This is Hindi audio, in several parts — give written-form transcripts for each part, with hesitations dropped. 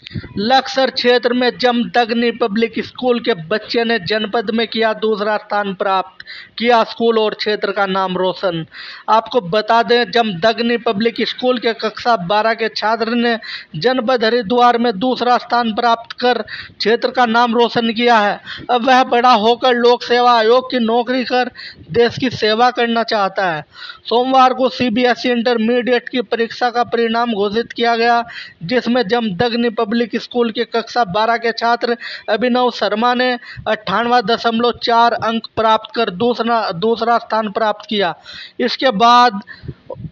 लक्सर क्षेत्र में जमदग्नि पब्लिक स्कूल के बच्चे ने जनपद में किया दूसरा स्थान प्राप्त, किया स्कूल और क्षेत्र का नाम रोशन। आपको बता दें, जमदग्नि पब्लिक स्कूल के कक्षा 12 के छात्र ने जनपद हरिद्वार में दूसरा स्थान प्राप्त कर क्षेत्र का नाम रोशन किया है। अब वह बड़ा होकर लोक सेवा आयोग की नौकरी कर देश की सेवा करना चाहता है। सोमवार को सीबीएसई इंटरमीडिएट की परीक्षा का परिणाम घोषित किया गया, जिसमें जमदग्नि पब्लिक स्कूल के कक्षा 12 के छात्र अभिनव शर्मा ने 98.4 अंक प्राप्त कर दूसरा स्थान प्राप्त किया। इसके बाद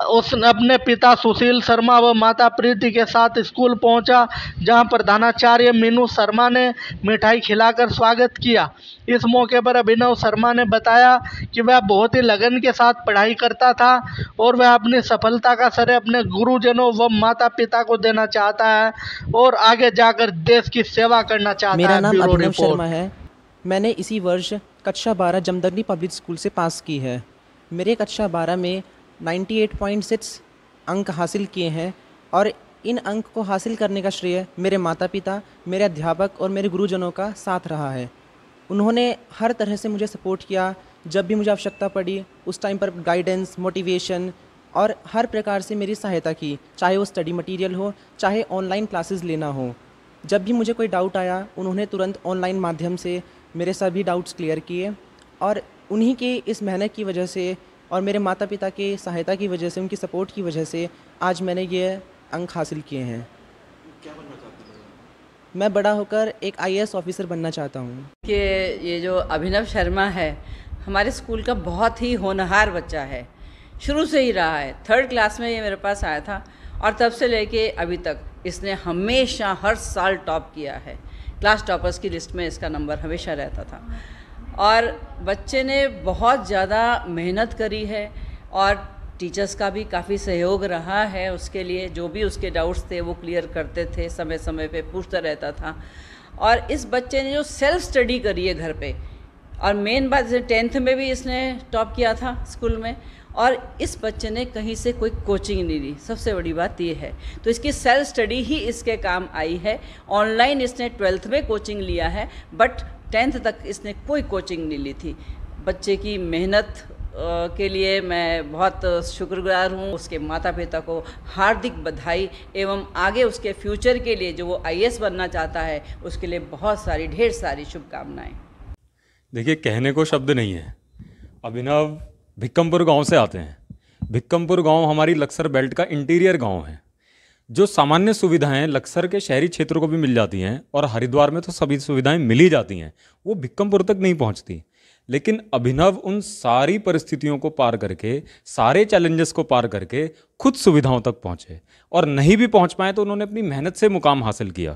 उसने अपने पिता सुशील शर्मा व माता प्रीति के साथ स्कूल पहुंचा, जहां प्रधानाचार्य मीनू शर्मा ने मिठाई खिलाकर स्वागत किया। इस मौके पर अभिनव शर्मा ने बताया कि वह बहुत ही लगन के साथ पढ़ाई करता था और वह अपनी सफलता का श्रेय अपने गुरुजनों व माता पिता को देना चाहता है और आगे जाकर देश की सेवा करना चाहता है। मेरा नाम ब्यूरो अभिनव रिपोर्ट। शर्मा है। मैंने इसी वर्ष कक्षा 12 जमदग्नि पब्लिक स्कूल से पास की है। मेरे कक्षा 12 में 98.6 अंक हासिल किए हैं और इन अंक को हासिल करने का श्रेय मेरे माता पिता, मेरे अध्यापक और मेरे गुरुजनों का साथ रहा है। उन्होंने हर तरह से मुझे सपोर्ट किया। जब भी मुझे आवश्यकता पड़ी उस टाइम पर गाइडेंस, मोटिवेशन और हर प्रकार से मेरी सहायता की, चाहे वो स्टडी मटेरियल हो, चाहे ऑनलाइन क्लासेस लेना हो। जब भी मुझे कोई डाउट आया, उन्होंने तुरंत ऑनलाइन माध्यम से मेरे सभी डाउट्स क्लियर किए और उन्हीं की इस मेहनत की वजह से और मेरे माता पिता की सहायता की वजह से, उनकी सपोर्ट की वजह से आज मैंने ये अंक हासिल किए हैं। क्या बनना चाहते हैं? मैं बड़ा होकर एक आईएएस ऑफिसर बनना चाहता हूँ। कि ये जो अभिनव शर्मा है हमारे स्कूल का बहुत ही होनहार बच्चा है, शुरू से ही रहा है। 3rd क्लास में ये मेरे पास आया था और तब से लेके अभी तक इसने हमेशा हर साल टॉप किया है। क्लास टॉपर्स की लिस्ट में इसका नंबर हमेशा रहता था और बच्चे ने बहुत ज़्यादा मेहनत करी है और टीचर्स का भी काफ़ी सहयोग रहा है उसके लिए। जो भी उसके डाउट्स थे वो क्लियर करते थे, समय समय पे पूछता रहता था। और इस बच्चे ने जो सेल्फ स्टडी करी है घर पे, और मेन बात जैसे 10th में भी इसने टॉप किया था स्कूल में, और इस बच्चे ने कहीं से कोई कोचिंग नहीं ली। सबसे बड़ी बात ये है, तो इसकी सेल्फ स्टडी ही इसके काम आई है। ऑनलाइन इसने 12th में कोचिंग लिया है, बट 10th तक इसने कोई कोचिंग नहीं ली थी। बच्चे की मेहनत के लिए मैं बहुत शुक्रगुजार हूँ। उसके माता पिता को हार्दिक बधाई एवं आगे उसके फ्यूचर के लिए जो वो आईएएस बनना चाहता है उसके लिए बहुत सारी ढेर सारी शुभकामनाएं। देखिए, कहने को शब्द नहीं है। अभिनव भिक्कमपुर गांव से आते हैं। भिक्कमपुर गांव हमारी लक्सर बेल्ट का इंटीरियर गांव है। जो सामान्य सुविधाएं लक्सर के शहरी क्षेत्रों को भी मिल जाती हैं और हरिद्वार में तो सभी सुविधाएं मिल ही जाती हैं, वो भिक्कमपुर तक नहीं पहुंचती। लेकिन अभिनव उन सारी परिस्थितियों को पार करके, सारे चैलेंजेस को पार करके खुद सुविधाओं तक पहुंचे, और नहीं भी पहुंच पाए तो उन्होंने अपनी मेहनत से मुकाम हासिल किया।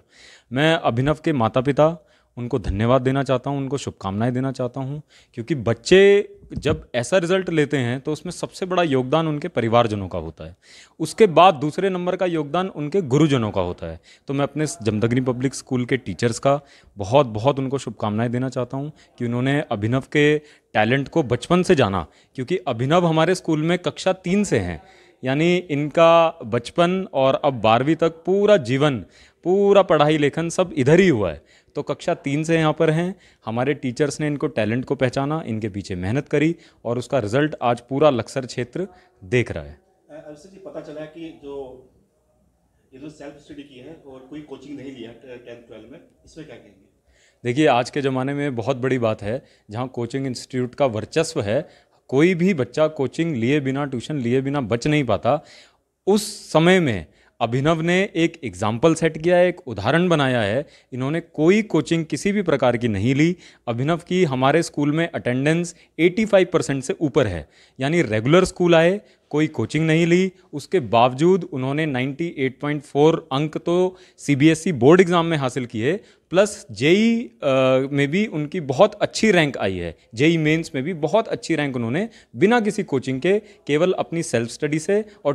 मैं अभिनव के माता पिता, उनको धन्यवाद देना चाहता हूं, उनको शुभकामनाएं देना चाहता हूं, क्योंकि बच्चे जब ऐसा रिजल्ट लेते हैं तो उसमें सबसे बड़ा योगदान उनके परिवारजनों का होता है। उसके बाद दूसरे नंबर का योगदान उनके गुरुजनों का होता है। तो मैं अपने जमदग्नि पब्लिक स्कूल के टीचर्स का बहुत बहुत उनको शुभकामनाएं देना चाहता हूं कि उन्होंने अभिनव के टैलेंट को बचपन से जाना, क्योंकि अभिनव हमारे स्कूल में कक्षा 3 से हैं, यानी इनका बचपन और अब 12वीं तक पूरा जीवन, पूरा पढ़ाई लेखन सब इधर ही हुआ है। तो कक्षा 3 से यहाँ पर हैं। हमारे टीचर्स ने इनको टैलेंट को पहचाना, इनके पीछे मेहनत करी और उसका रिजल्ट आज पूरा लक्सर क्षेत्र देख रहा है। अवसर जी, पता चला कि ये जो सेल्फ स्टडी की है और कोई कोचिंग नहीं लिया 10th-12 में, इसमें क्या कहेंगे? देखिए, आज के ज़माने में बहुत बड़ी बात है, जहाँ कोचिंग इंस्टीट्यूट का वर्चस्व है। कोई भी बच्चा कोचिंग लिए बिना, ट्यूशन लिए बिना बच नहीं पाता। उस समय में अभिनव ने एक एग्जाम्पल सेट किया है, एक उदाहरण बनाया है। इन्होंने कोई कोचिंग किसी भी प्रकार की नहीं ली। अभिनव की हमारे स्कूल में अटेंडेंस 85% से ऊपर है, यानी रेगुलर स्कूल आए, कोई कोचिंग नहीं ली, उसके बावजूद उन्होंने 98.4 अंक तो सीबीएसई बोर्ड एग्ज़ाम में हासिल किए, प्लस जेई में भी उनकी बहुत अच्छी रैंक आई है। जेई मेंस में भी बहुत अच्छी रैंक उन्होंने बिना किसी कोचिंग के, केवल अपनी सेल्फ स्टडी से और